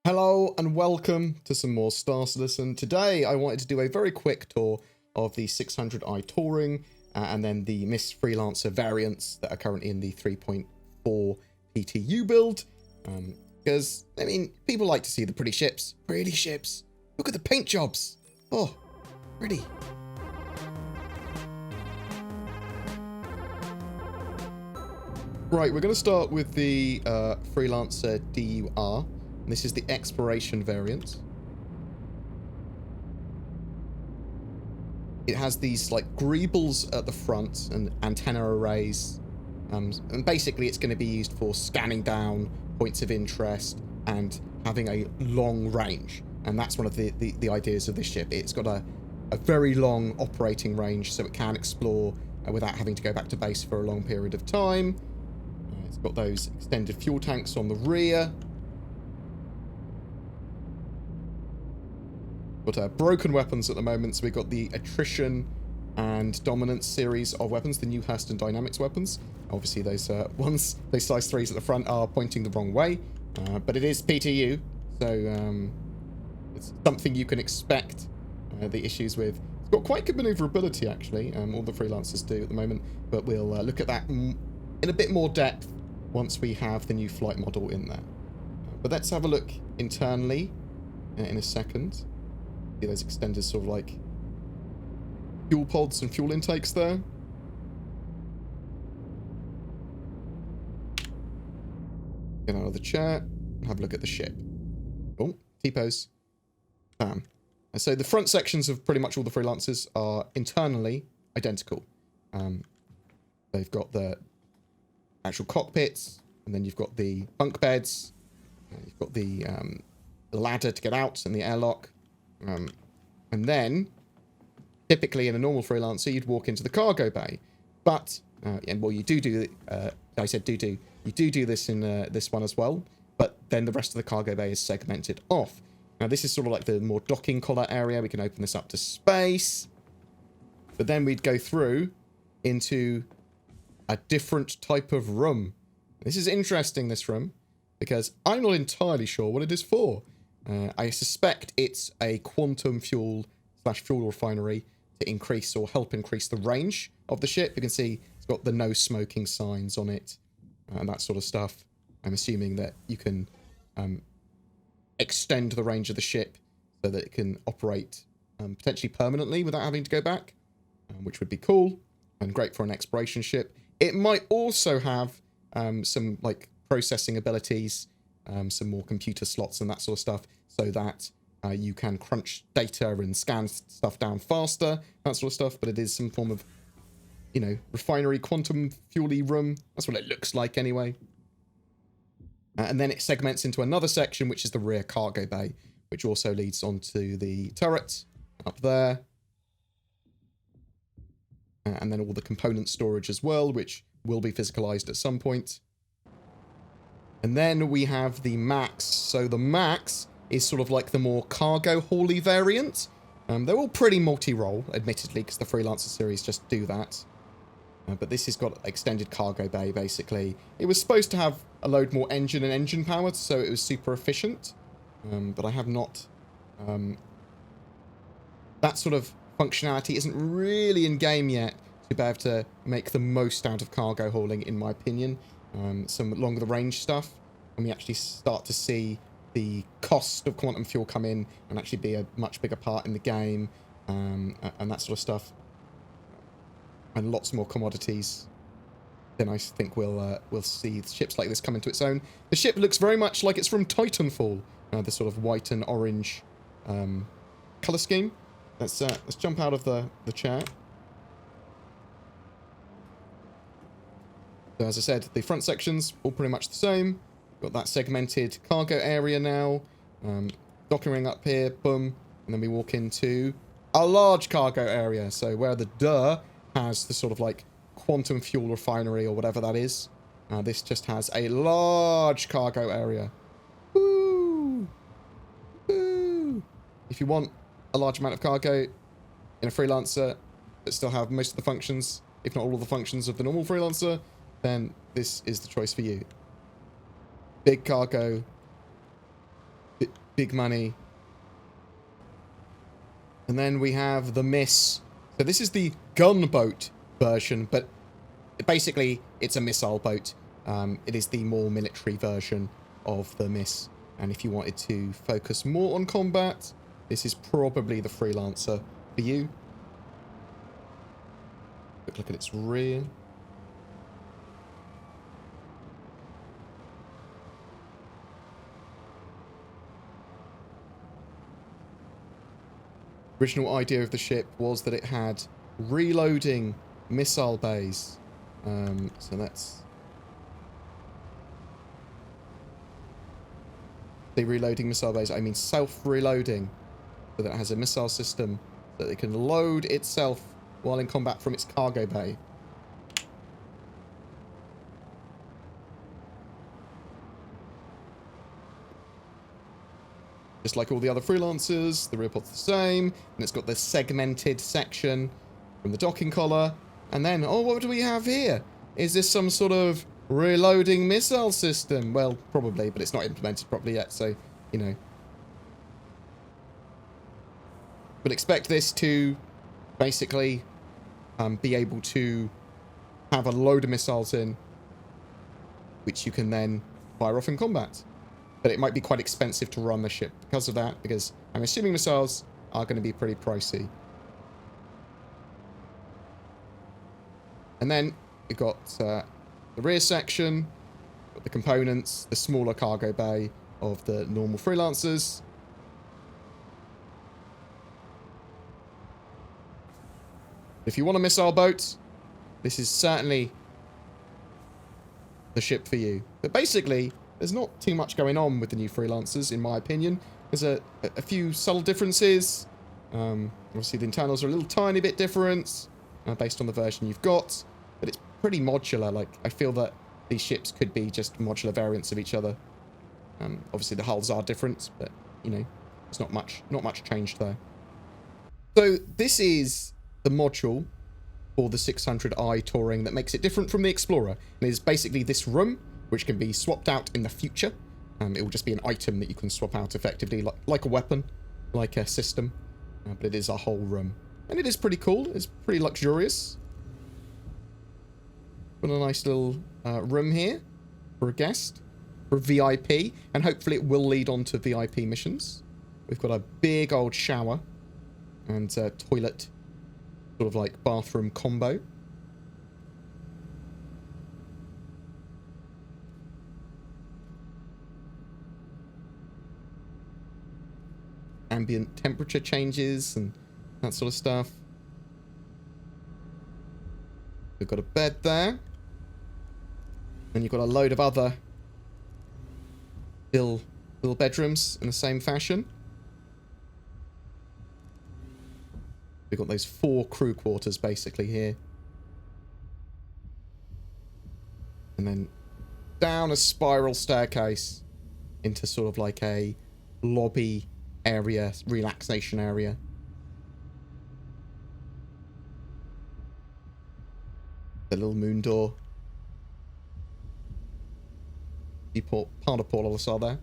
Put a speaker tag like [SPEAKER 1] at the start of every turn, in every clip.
[SPEAKER 1] Hello and welcome to some more Star Citizen. Today I wanted to do a very quick tour of the 600i Touring and then the MIS Freelancer variants that are currently in the 3.4 PTU build. Because, I mean, people like to see the pretty ships. Pretty ships. Look at the paint jobs. Oh, pretty. Right, we're going to start with the Freelancer DUR. This is the exploration variant. It has these like greebles at the front and antenna arrays. And basically it's going to be used for scanning down points of interest and having a long range. And that's one of the ideas of this ship. It's got a very long operating range, so it can explore without having to go back to base for a long period of time. It's got those extended fuel tanks on the rear. Got broken weapons at the moment, so we've got the Attrition and Dominance series of weapons, the new Hurston Dynamics weapons. Obviously, those ones, those size 3s at the front are pointing the wrong way, but it is PTU, so it's something you can expect. The issues with it's got quite good maneuverability, actually. All the Freelancers do at the moment, but we'll look at that in a bit more depth once we have the new flight model in there. But let's have a look internally in a second. See those extended sort of like fuel pods and fuel intakes there. Get out of the chair and have a look at the ship. Oh, T-pose. Bam. And so the front sections of pretty much all the Freelancers are internally identical. They've got the actual cockpits, and then you've got the bunk beds, you've got the ladder to get out and the airlock. And then, typically in a normal Freelancer, you'd walk into the cargo bay. But, and well, you do, I said you do this in this one as well. But then the rest of the cargo bay is segmented off. Now, this is sort of like the more docking collar area. We can open this up to space. But then we'd go through into a different type of room. This is interesting, this room, because I'm not entirely sure what it is for. I suspect it's a quantum fuel / fuel refinery to increase or help increase the range of the ship. You can see it's got the no smoking signs on it and that sort of stuff. I'm assuming that you can extend the range of the ship so that it can operate potentially permanently without having to go back, which would be cool and great for an exploration ship. It might also have some like processing abilities, some more computer slots and that sort of stuff, so that you can crunch data and scan stuff down faster, that sort of stuff. But it is some form of, you know, refinery quantum fuel-y room. That's what it looks like anyway. And then it segments into another section, which is the rear cargo bay, which also leads onto the turret up there. And then all the component storage as well, which will be physicalized at some point. And then we have the Max. So the Max is sort of like the more cargo hauly variant. They're all pretty multi-role, admittedly, because the Freelancer series just do that. But this has got extended cargo bay, basically. It was supposed to have a load more engine and engine power, so it was super efficient. But I have not... that sort of functionality isn't really in-game yet to be able to make the most out of cargo hauling, in my opinion. Some longer the range stuff, and we actually start to see the cost of quantum fuel come in and actually be a much bigger part in the game, and that sort of stuff, and lots more commodities. Then I think we'll see ships like this come into its own. The ship looks very much like it's from Titanfall, the sort of white and orange color scheme. Let's jump out of the chair. So as I said, the front sections all pretty much the same. Got that segmented cargo area now. Docking ring up here, boom. And then we walk into a large cargo area. So where the DUR has the sort of like quantum fuel refinery or whatever that is. This just has a large cargo area. Woo! Woo! If you want a large amount of cargo in a Freelancer but still have most of the functions, if not all of the functions of the normal Freelancer, then this is the choice for you. Big cargo, Big money. And then we have the MIS. So this is the gunboat version, but basically it's a missile boat. It is the more military version of the MIS. And if you wanted to focus more on combat, this is probably the Freelancer for you. Quick look at its rear. Original idea of the ship was that it had reloading missile bays. So that's the reloading missile bays. I mean self-reloading, so that it has a missile system that it can load itself while in combat from its cargo bay. Just like all the other Freelancers, the rear pod's the same, and it's got this segmented section from the docking collar. And then, oh, what do we have here? Is this some sort of reloading missile system? Well, probably, but it's not implemented properly yet, so, you know. But expect this to basically be able to have a load of missiles in, which you can then fire off in combat. But it might be quite expensive to run the ship because of that, because I'm assuming missiles are going to be pretty pricey. And then we've got the rear section, got the components, the smaller cargo bay of the normal Freelancers. If you want a missile boat, this is certainly the ship for you. But basically, there's not too much going on with the new Freelancers, in my opinion. There's a few subtle differences. Obviously, the internals are a little tiny bit different based on the version you've got. But it's pretty modular. Like, I feel that these ships could be just modular variants of each other. Obviously, the hulls are different, but, you know, there's not much changed there. So, this is the module for the 600i Touring that makes it different from the Explorer. And it is basically this room, which can be swapped out in the future. It will just be an item that you can swap out effectively, like a weapon, like a system. But it is a whole room. And it is pretty cool. It's pretty luxurious. Got a nice little room here for a guest, for a VIP. And hopefully it will lead on to VIP missions. We've got a big old shower and toilet, sort of like bathroom combo. Ambient temperature changes and that sort of stuff. We've got a bed there. And you've got a load of other little bedrooms in the same fashion. We've got those 4 crew quarters basically here. And then down a spiral staircase into sort of like a lobby area, relaxation area. The little moon door. Part of Port Olisar there.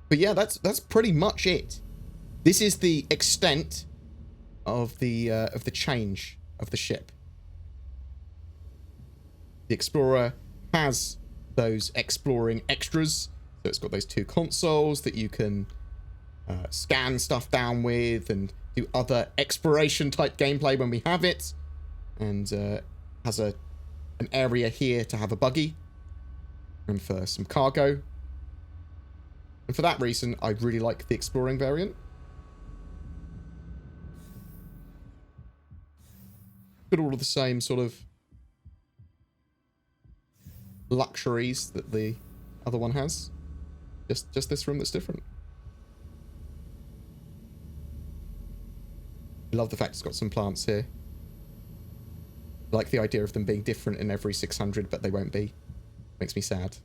[SPEAKER 1] But yeah, that's pretty much it. This is the extent of the change of the ship. The Explorer has those exploring extras. So it's got those 2 consoles that you can scan stuff down with and do other exploration type gameplay when we have it. And has an area here to have a buggy and for some cargo. And for that reason, I really like the exploring variant. Got all of the same sort of luxuries that the other one has. Just this room that's different. I love the fact it's got some plants here. I like the idea of them being different in every 600, but they won't be. Makes me sad.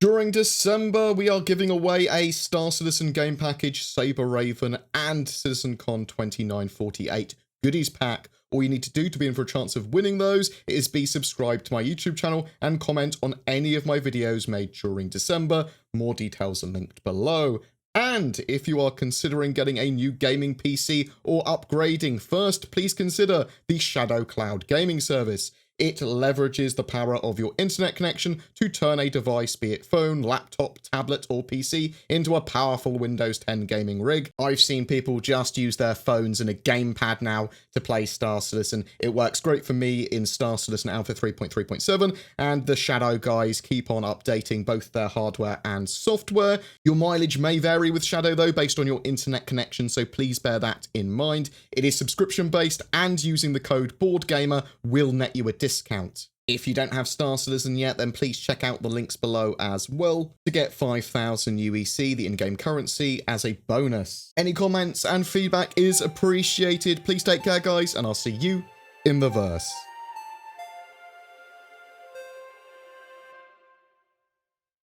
[SPEAKER 1] During December, we are giving away a Star Citizen game package, Saber Raven, and CitizenCon 2948 goodies pack. All you need to do to be in for a chance of winning those is be subscribed to my YouTube channel and comment on any of my videos made during December. More details are linked below. And if you are considering getting a new gaming PC or upgrading, first, please consider the Shadow Cloud gaming service. It leverages the power of your internet connection to turn a device, be it phone, laptop, tablet, or PC, into a powerful Windows 10 gaming rig. I've seen people just use their phones and a gamepad now to play Star Citizen. It works great for me in Star Citizen Alpha 3.3.7, and the Shadow guys keep on updating both their hardware and software. Your mileage may vary with Shadow though, based on your internet connection, so please bear that in mind. It is subscription based, and using the code BoredGamer will net you a discount. If you don't have Star Citizen yet, then please check out the links below as well to get 5,000 UEC, the in-game currency, as a bonus. Any comments and feedback is appreciated. Please take care, guys, and I'll see you in the verse.